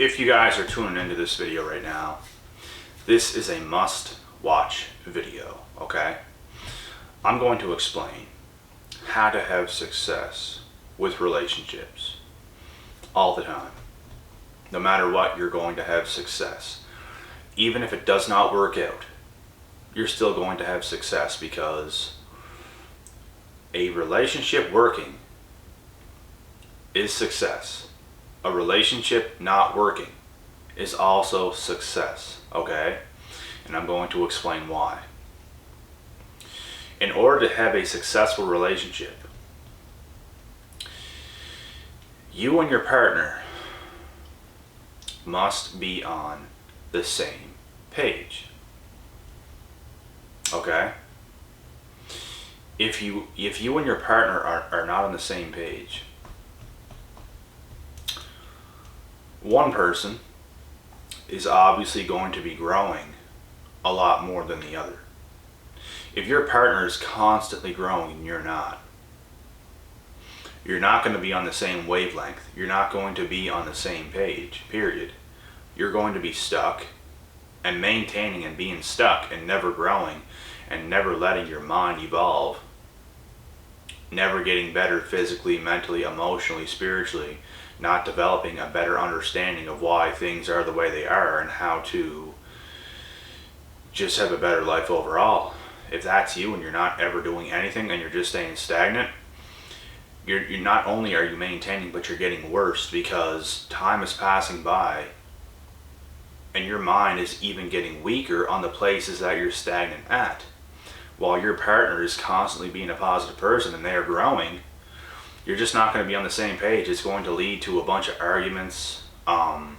if you guys are tuning into this video right now, this is a must-watch video, okay? I'm going to explain how to have success with relationships all the time. No matter what, you're going to have success. Even if it does not work out, you're still going to have success, because a relationship working is success. A relationship not working is also success, okay? And I'm going to explain why. In order to have a successful relationship, you and your partner must be on the same page, okay? If you and your partner are not on the same page, one person is obviously going to be growing a lot more than the other. If your partner is constantly growing and you're not going to be on the same wavelength. You're not going to be on the same page, period. You're going to be stuck, and maintaining and being stuck and never growing and never letting your mind evolve, never getting better physically, mentally, emotionally, spiritually, not developing a better understanding of why things are the way they are and how to just have a better life overall. If that's you and you're not ever doing anything and you're just staying stagnant, you're not only are you maintaining, but you're getting worse, because time is passing by and your mind is even getting weaker on the places that you're stagnant at. While your partner is constantly being a positive person and they are growing, you're just not going to be on the same page. It's going to lead to a bunch of arguments and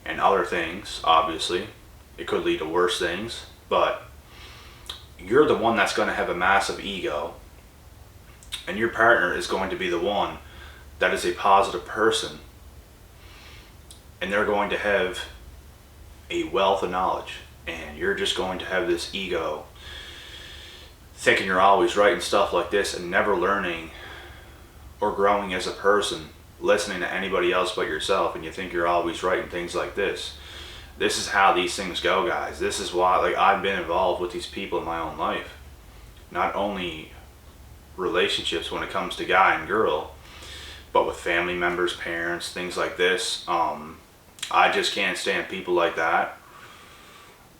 other things, obviously. It could lead to worse things, but you're the one that's going to have a massive ego, and your partner is going to be the one that is a positive person, and they're going to have a wealth of knowledge, and you're just going to have this ego thinking you're always right and stuff like this, and never learning or growing as a person, listening to anybody else but yourself, and you think you're always right and things like this. This is how these things go, guys. This is why, like, I've been involved with these people in my own life. Not only relationships when it comes to guy and girl, but with family members, parents, things like this. I just can't stand people like that.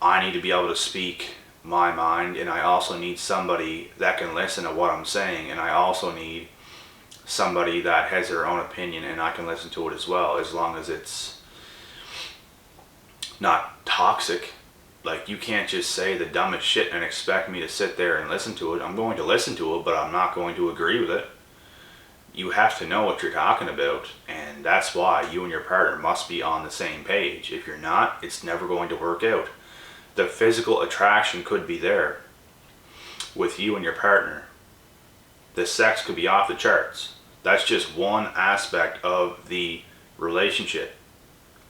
I need to be able to speak my mind, and I also need somebody that can listen to what I'm saying, and I also need somebody that has their own opinion and I can listen to it as well, as long as it's not toxic. Like, you can't just say the dumbest shit and expect me to sit there and listen to it. I'm going to listen to it, but I'm not going to agree with it. You have to know what you're talking about, and that's why you and your partner must be on the same page. If you're not, it's never going to work out. The physical attraction could be there with you and your partner. The sex could be off the charts. That's just one aspect of the relationship.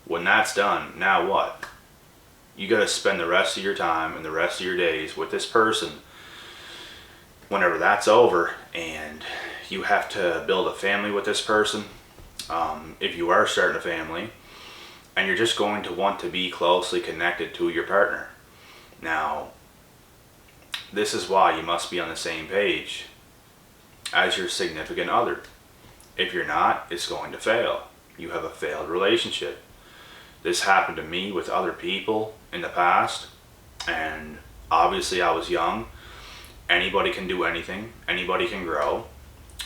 When that's done, now what? You got to spend the rest of your time and the rest of your days with this person whenever that's over, and you have to build a family with this person. If you are starting a family, and you're just going to want to be closely connected to your partner. Now, this is why you must be on the same page as your significant other. If you're not, it's going to fail. You have a failed relationship. This happened to me with other people in the past, and obviously I was young. Anybody can do anything. Anybody can grow.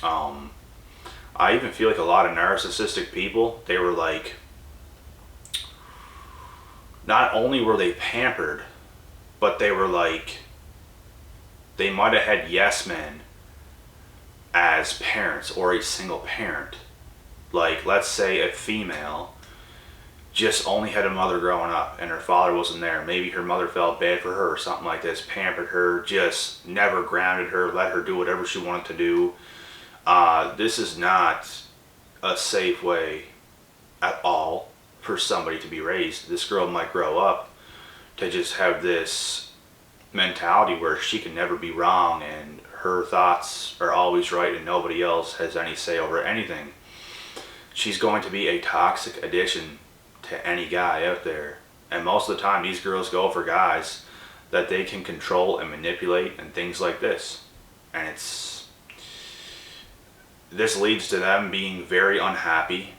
I even feel like a lot of narcissistic people, they were like, not only were they pampered, but they were like, they might have had yes men as parents, or a single parent. Like, let's say a female just only had a mother growing up and her father wasn't there. Maybe her mother felt bad for her or something like this, pampered her, just never grounded her, let her do whatever she wanted to do. This is not a safe way at all for somebody to be raised. This girl might grow up to just have this mentality where she can never be wrong and her thoughts are always right and nobody else has any say over anything. She's going to be a toxic addition to any guy out there. And most of the time these girls go for guys that they can control and manipulate and things like this. And this leads to them being very unhappy.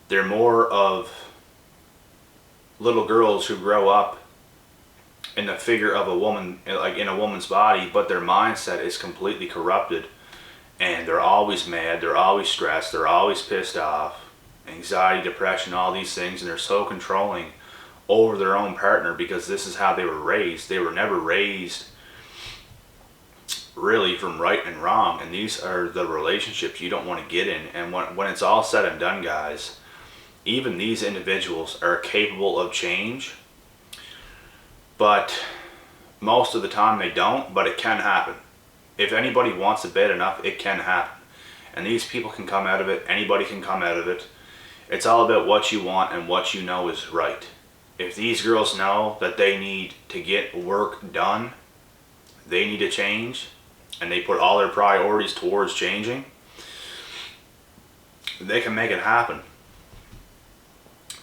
They're more of little girls who grow up in the figure of a woman, like in a woman's body, but their mindset is completely corrupted, and they're always mad, they're always stressed, they're always pissed off, anxiety, depression, all these things, and they're so controlling over their own partner because this is how they were raised. They were never raised really from right and wrong, and these are the relationships you don't want to get in. And when it's all said and done, guys, even these individuals are capable of change, but most of the time they don't, but it can happen. If anybody wants it bad enough, it can happen. And these people can come out of it, anybody can come out of it. It's all about what you want and what you know is right. If these girls know that they need to get work done, they need to change, and they put all their priorities towards changing, they can make it happen.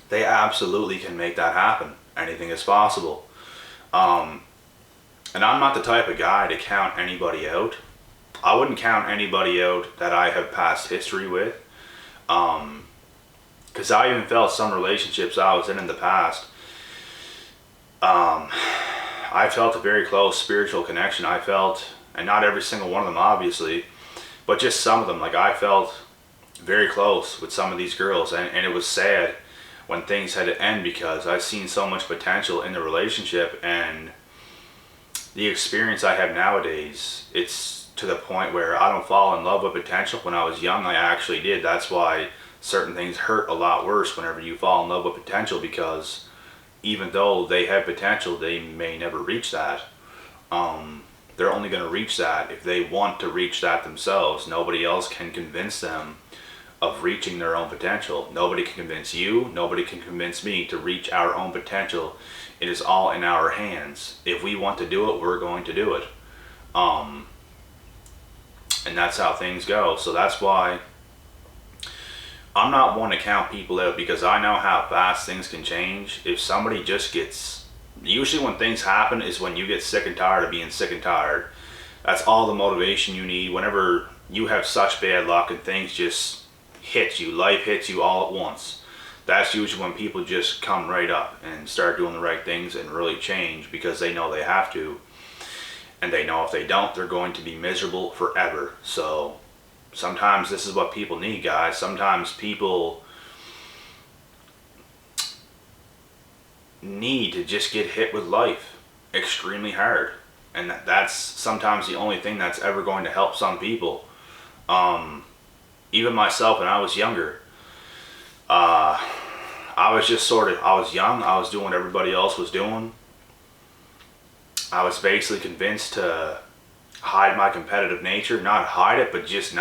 They absolutely can make that happen. Anything is possible. And I'm not the type of guy to count anybody out. I wouldn't count anybody out that I have past history with. Because I even felt some relationships I was in the past. I felt a very close spiritual connection. I felt, and not every single one of them obviously, but just some of them. Like, I felt very close with some of these girls, and it was sad when things had to end because I've seen so much potential in the relationship, and the experience I have nowadays, it's to the point where I don't fall in love with potential. When I was young, I actually did. That's why certain things hurt a lot worse whenever you fall in love with potential, because even though they have potential, they may never reach that. They're only going to reach that if they want to reach that themselves. Nobody else can convince them of reaching their own potential. Nobody can convince you, nobody can convince me to reach our own potential. It is all in our hands. If we want to do it, we're going to do it. And that's how things go. So that's why I'm not one to count people out, because I know how fast things can change. If somebody just gets, usually when things happen is when you get sick and tired of being sick and tired. That's all the motivation you need. Whenever you have such bad luck and things just hit you, life hits you all at once, that's usually when people just come right up and start doing the right things and really change, because they know they have to, and they know if they don't, they're going to be miserable forever. So sometimes this is what people need, guys. Sometimes people need to just get hit with life extremely hard, and that's sometimes the only thing that's ever going to help some people. Even myself, when I was younger, I was young, I was doing what everybody else was doing. I was basically convinced to hide my competitive nature. Not hide it, but just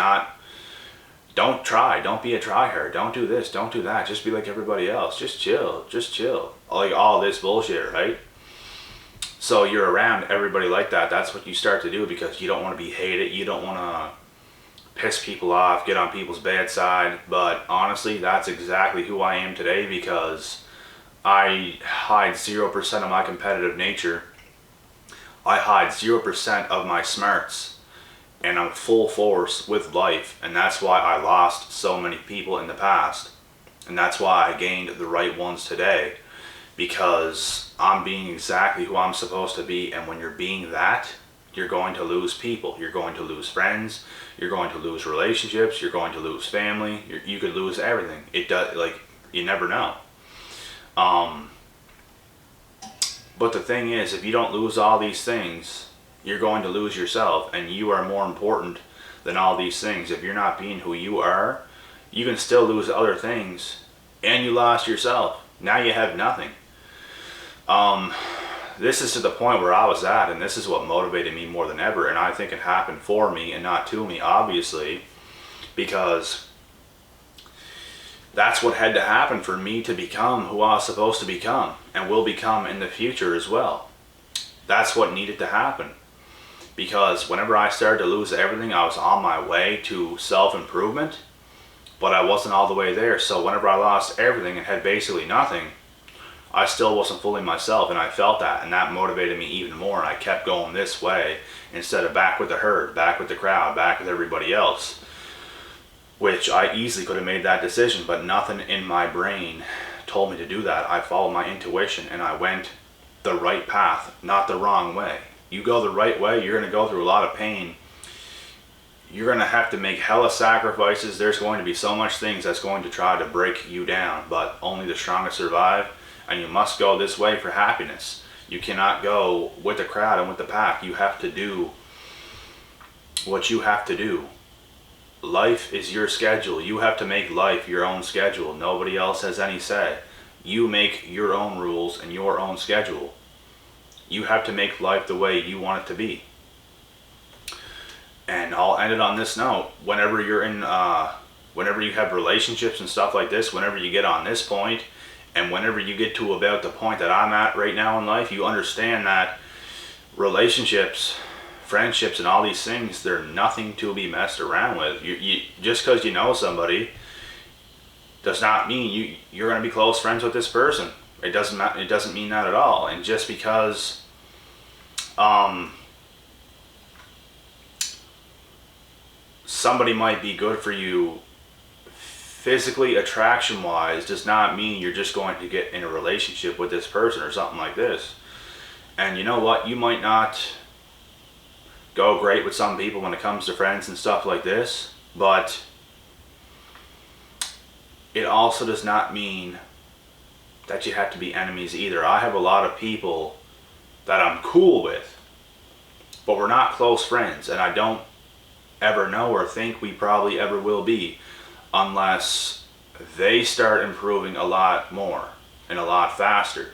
don't try, don't be a tryhard, don't do this, don't do that, just be like everybody else, just chill. Like all this bullshit, right? So you're around everybody like that, that's what you start to do, because you don't want to be hated, you don't want to piss people off, get on people's bad side. But honestly, that's exactly who I am today, because I hide 0% of my competitive nature. I hide 0% of my smarts, and I'm full force with life. And that's why I lost so many people in the past, and that's why I gained the right ones today, because I'm being exactly who I'm supposed to be. And when you're being that, you're going to lose people, you're going to lose friends, you're going to lose relationships, you're going to lose family, you could lose everything. It does, like, you never know. But the thing is, if you don't lose all these things, you're going to lose yourself, and you are more important than all these things. If you're not being who you are, you can still lose other things, and you lost yourself. Now you have nothing. This is to the point where I was at, and this is what motivated me more than ever. And I think it happened for me and not to me, obviously, because that's what had to happen for me to become who I was supposed to become, and will become in the future as well. That's what needed to happen, because whenever I started to lose everything, I was on my way to self-improvement, but I wasn't all the way there. So whenever I lost everything and had basically nothing, I still wasn't fully myself, and I felt that, and that motivated me even more. And I kept going this way instead of back with the herd, back with the crowd, back with everybody else, which I easily could have made that decision, but nothing in my brain told me to do that. I followed my intuition, and I went the right path, not the wrong way. You go the right way, you're going to go through a lot of pain. You're going to have to make hella sacrifices. There's going to be so much things that's going to try to break you down, but only the strongest survive. And you must go this way for happiness. You cannot go with the crowd and with the pack. You have to do what you have to do. Life is your schedule. You have to make life your own schedule. Nobody else has any say. You make your own rules and your own schedule. You have to make life the way you want it to be. And I'll end it on this note. Whenever you're in, whenever you have relationships and stuff like this, whenever you get on this point, and whenever you get to about the point that I'm at right now in life, you understand that relationships, friendships, and all these things, they're nothing to be messed around with. You just because you know somebody does not mean you're going to be close friends with this person. It doesn't mean that at all. And just because somebody might be good for you physically, attraction wise, does not mean you're just going to get in a relationship with this person or something like this. And you know what, you might not go great with some people when it comes to friends and stuff like this, but it also does not mean that you have to be enemies either. I have a lot of people that I'm cool with, but we're not close friends, and I don't ever know or think we probably ever will be, unless they start improving a lot more and a lot faster.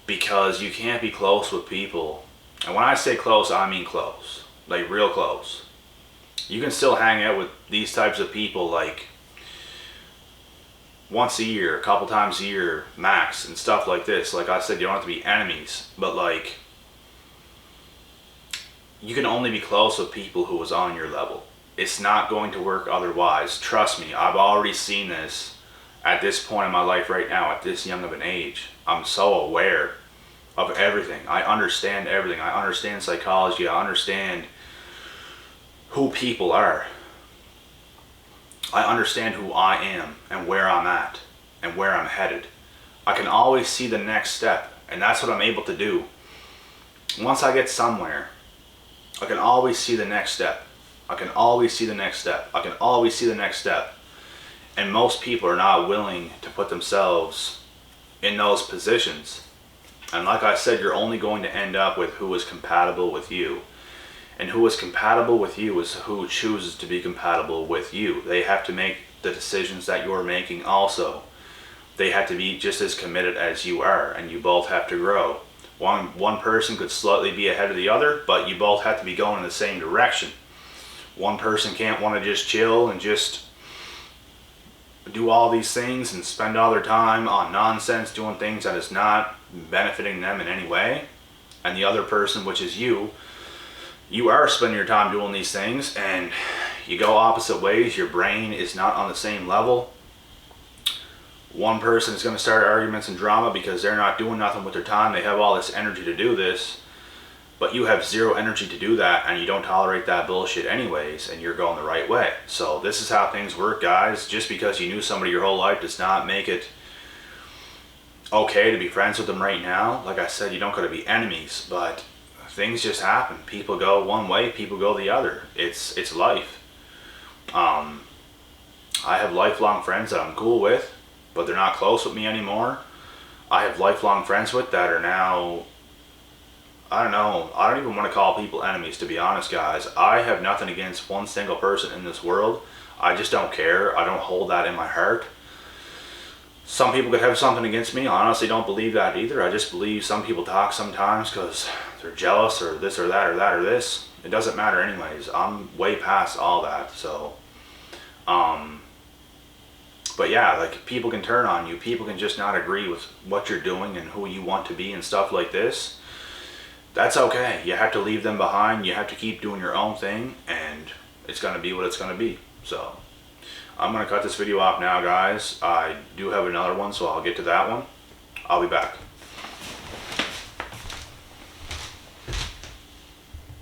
Because you can't be close with people, and when I say close, I mean close, like real close. You can still hang out with these types of people like once a year, a couple times a year max, and stuff like this. Like I said, you don't have to be enemies, but like you can only be close with people who is on your level. It's not going to work otherwise. Trust me, I've already seen this at this point in my life right now, at this young of an age. I'm so aware of everything. I understand everything. I understand psychology. I understand who people are. I understand who I am and where I'm at and where I'm headed. I can always see the next step, and that's what I'm able to do. Once I get somewhere, I can always see the next step. I can always see the next step. I can always see the next step. And most people are not willing to put themselves in those positions. And like I said, you're only going to end up with who is compatible with you. And who is compatible with you is who chooses to be compatible with you. They have to make the decisions that you're making also. They have to be just as committed as you are, and you both have to grow. One person could slightly be ahead of the other, but you both have to be going in the same direction. One person can't want to just chill and just do all these things and spend all their time on nonsense doing things that is not benefiting them in any way. And the other person, which is you are spending your time doing these things, and you go opposite ways. Your brain is not on the same level. One person is going to start arguments and drama because they're not doing nothing with their time. They have all this energy to do this, but you have zero energy to do that, and you don't tolerate that bullshit anyways, and you're going the right way. So this is how things work, guys. Just because you knew somebody your whole life does not make it okay to be friends with them right now. Like I said, you don't got to be enemies, but things just happen. People go one way, people go the other. It's life. I have lifelong friends that I'm cool with, but they're not close with me anymore. I have lifelong friends with that are now, I don't know, I don't even want to call people enemies, to be honest, guys. I have nothing against one single person in this world. I just don't care. I don't hold that in my heart. Some people could have something against me. I honestly don't believe that either. I just believe some people talk sometimes because they're jealous or this or that or that or this. It doesn't matter anyways. I'm way past all that. So, but yeah, like people can turn on you. People can just not agree with what you're doing and who you want to be and stuff like this. That's okay. You have to leave them behind. You have to keep doing your own thing, and it's going to be what it's going to be. So, I'm going to cut this video off now, guys. I do have another one, so I'll get to that one. I'll be back.